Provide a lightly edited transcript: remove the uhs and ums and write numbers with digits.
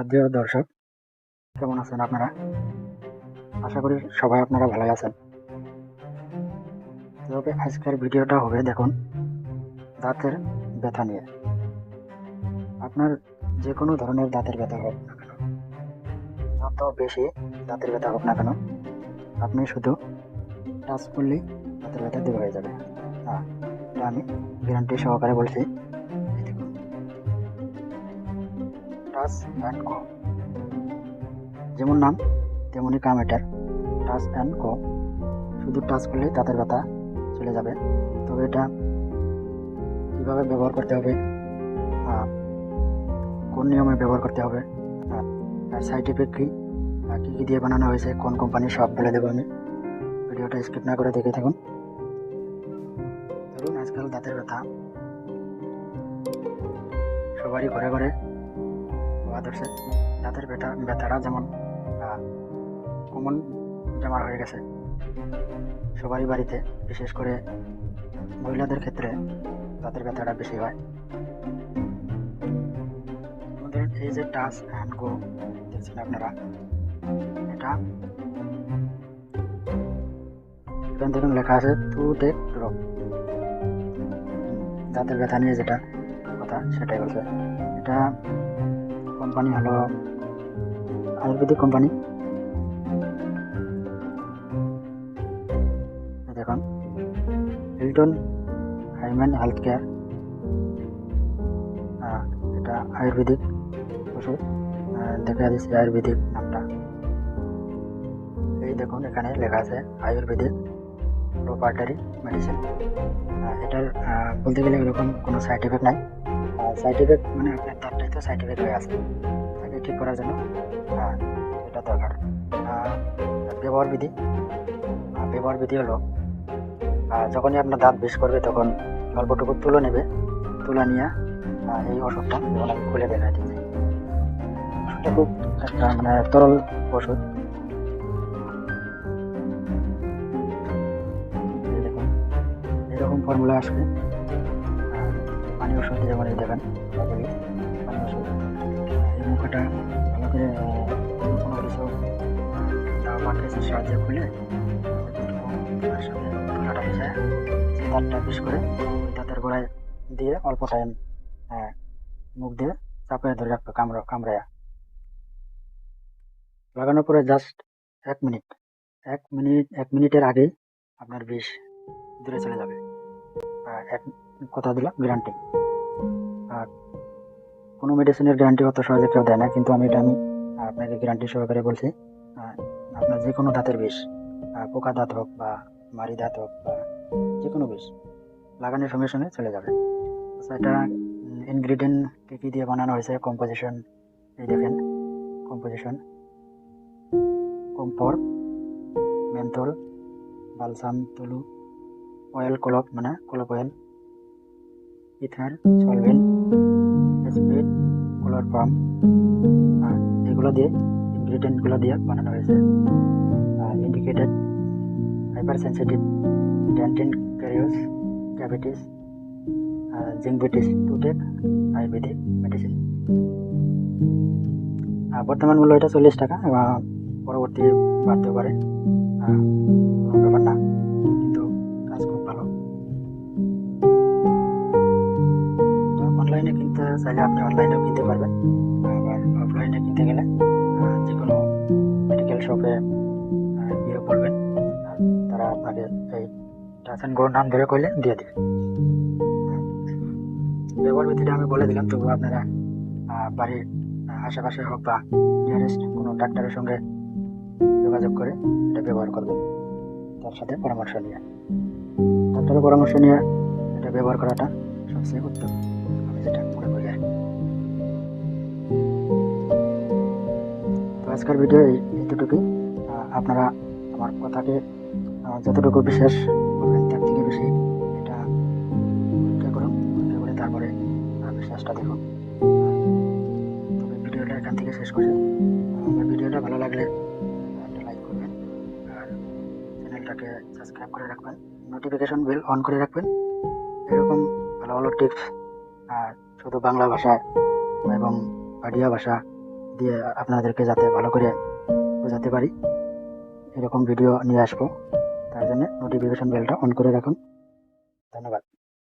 শ্রদ্ধেয় দর্শক, কেমন আছেন আপনারা? আশা করি সবাই আপনারা ভালো আছেন। তবে আজকের ভিডিওটা হবে দেখুন দাঁতের ব্যথা নিয়ে। আপনার যে কোনো ধরনের দাঁতের ব্যথা হোক না কেন, যত বেশি দাঁতের ব্যথা হোক না কেন, আপনি শুধু টাচ করলেই দাঁতের ব্যথা দূর হয়ে যাবে। এটা আমি গ্যারান্টি সহকারে বলছি। এই দেখুন, টাচ অ্যান্ড গো, যেমন নাম তেমনই কাম এটার। টাচ অ্যান্ড গো, শুধু টাচ করলেই দাঁতের ব্যথা চলে যাবে। তবে এটা কীভাবে ব্যবহার করতে হবে, কোন নিয়মে ব্যবহার করতে হবে, সাইড ইফেক্ট কী, কী কী দিয়ে বানানো হয়েছে, কোন কোম্পানি, সব বলে দেবো আমি। ভিডিওটা স্কিপ না করে দেখে থাকুন। ধরুন আজকাল দাঁতের ব্যথা সবারই ঘরে ঘরে হওয়া ধরছে। দাঁতের ব্যথাটা যেমন কমন জামার হয়ে গেছে সবারই বাড়িতে, বিশেষ করে মহিলাদের ক্ষেত্রে দাঁতের ব্যথাটা বেশি হয়। ধরুন এই যে টাচ অ্যান্ড গো দেখছেন আপনারা, এটা এখানে দেখুন লেখা আছে toothache, দাঁতের ব্যথা নিয়ে যেটা কথা সেটাই বলছে। এটা কোম্পানি হলো আয়ুর্বেদিক কোম্পানি। দেখুন হিলটন হাইম্যান হেলথ কেয়ার, এটা আয়ুর্বেদিক ওষুধ। দেখা দিচ্ছে আয়ুর্বেদিক নামটা, এই দেখুন এখানে লেখা আছে আয়ুর্বেদিক প্রপার্টারি মেডিসিন। এটার বলতে গেলে এরকম কোনো সাইড এফেক্ট নাই। সাইড এফেক্ট মানে আপনার দাঁতটাই তো সাইড এফেক্ট হয়ে আছে, তাকে ঠিক করার জন্য এটা দরকার। ব্যবহার বিধি হলো যখনই আপনার দাঁত বেশ করবে তখন অল্পটুকু তুলো নেবে, তুলা নিয়ে এই ওষুধটা যেমন আমি খুলে দেখাই দিচ্ছি। ওষুধটা খুব একটা মানে তরল ওষুধ। দেখুন এরকম ফর্মুলা আসবে, পানি ওষুধ যেমন এই দেখেন পানি ওষুধ। এই মুখটা ভালো করে কোনো কিছু দাওয়া কেসের সাহায্যে খুলে তার সাথে তুলাটা মিশায় যে দাঁতটা বেশ করে দাঁতের গোড়ায় দিয়ে অল্প টাইম মুখ দিয়ে চাপিয়ে ধরে রাখবে কামড়ায়া। লাগানোর পরে জাস্ট 1 মিনিটের আগেই আপনার বিষ দূরে চলে যাবে। কথা দিলাম গ্যারান্টি। আর কোনো মেডিসিনের গ্যারান্টি অত সহজে কেউ দেয় না, কিন্তু আমি আপনাকে গ্যারান্টি সহকারে বলছি। আপনার যে কোনো দাঁতের বিষ, পোকা দাঁত হোক বা মারি দাঁত হোক বা যে কোনো বিষ, লাগানোর সঙ্গে সঙ্গে চলে যাবে। এটা ইনগ্রিডিয়েন্ট কী দিয়ে বানানো হয়েছে, কম্পোজিশন এই দেখেন। Composition: camphor, menthol, balsam, tolu, oil, clove মানে clove oil, apnar, solvent, prescribe, chloroform, এগুলো দিয়ে ইনগ্রিডিয়েন্টগুলো দিয়ে বানানো হয়েছে। indicated hypersensitive, dentine, carious, cavities, gingivitis, toothache, ayurvedic medicine। বর্তমান মূল্য এটা 40 টাকা, পরবর্তী বাড়তেও পারে, কোনো ব্যাপার না, কিন্তু কাজ খুব ভালো। অনলাইনে কিনতে চাইলে আপনি অনলাইনেও কিনতে পারবেন, আবার অফলাইনে কিনতে গেলে যে কোনো মেডিকেল শপে গিয়ে বলবেন, তারা আপনাকে এই টাচ অ্যান্ড গো নাম ধরে করলে দিয়ে দেবে। ব্যবহার বিধিটা আমি বলে দিলাম, তবুও আপনারা বাড়ির আশেপাশে হোক বা নিয়ারেস্ট কোনো ডাক্তারের সঙ্গে যোগাযোগ করে এটা ব্যবহার করবেন, তার সাথে পরামর্শ নিয়ে। ডাক্তারের পরামর্শ নিয়ে এটা ব্যবহার করাটা সবচেয়ে উত্তম, আমি যেটা মনে করি আর কি। তো আজকের ভিডিও এইটুকুই। আপনারা আমার কথাকে যতটুকু বিশ্বাস করবেন তার থেকে বেশি এটা পরীক্ষা করুন, পরীক্ষা করে তারপরে বিশ্বাসটা দেখুন। তবে ভিডিওটা এখান থেকে শেষ করছি। আমার ভিডিওটা ভালো লাগলে একটা লাইক করবেন, আর চ্যানেলটাকে সাবস্ক্রাইব করে রাখবেন, নোটিফিকেশন বেল অন করে রাখবেন। এরকম ভালো ভালো টিপস শুধু বাংলা ভাষায় এবং পাড়িয়া ভাষা দিয়ে আপনাদেরকে যাতে ভালো করে বোঝাতে পারি এরকম ভিডিও নিয়ে আসবো। তার জন্য নোটিফিকেশন বেলটা অন করে রাখুন। ধন্যবাদ।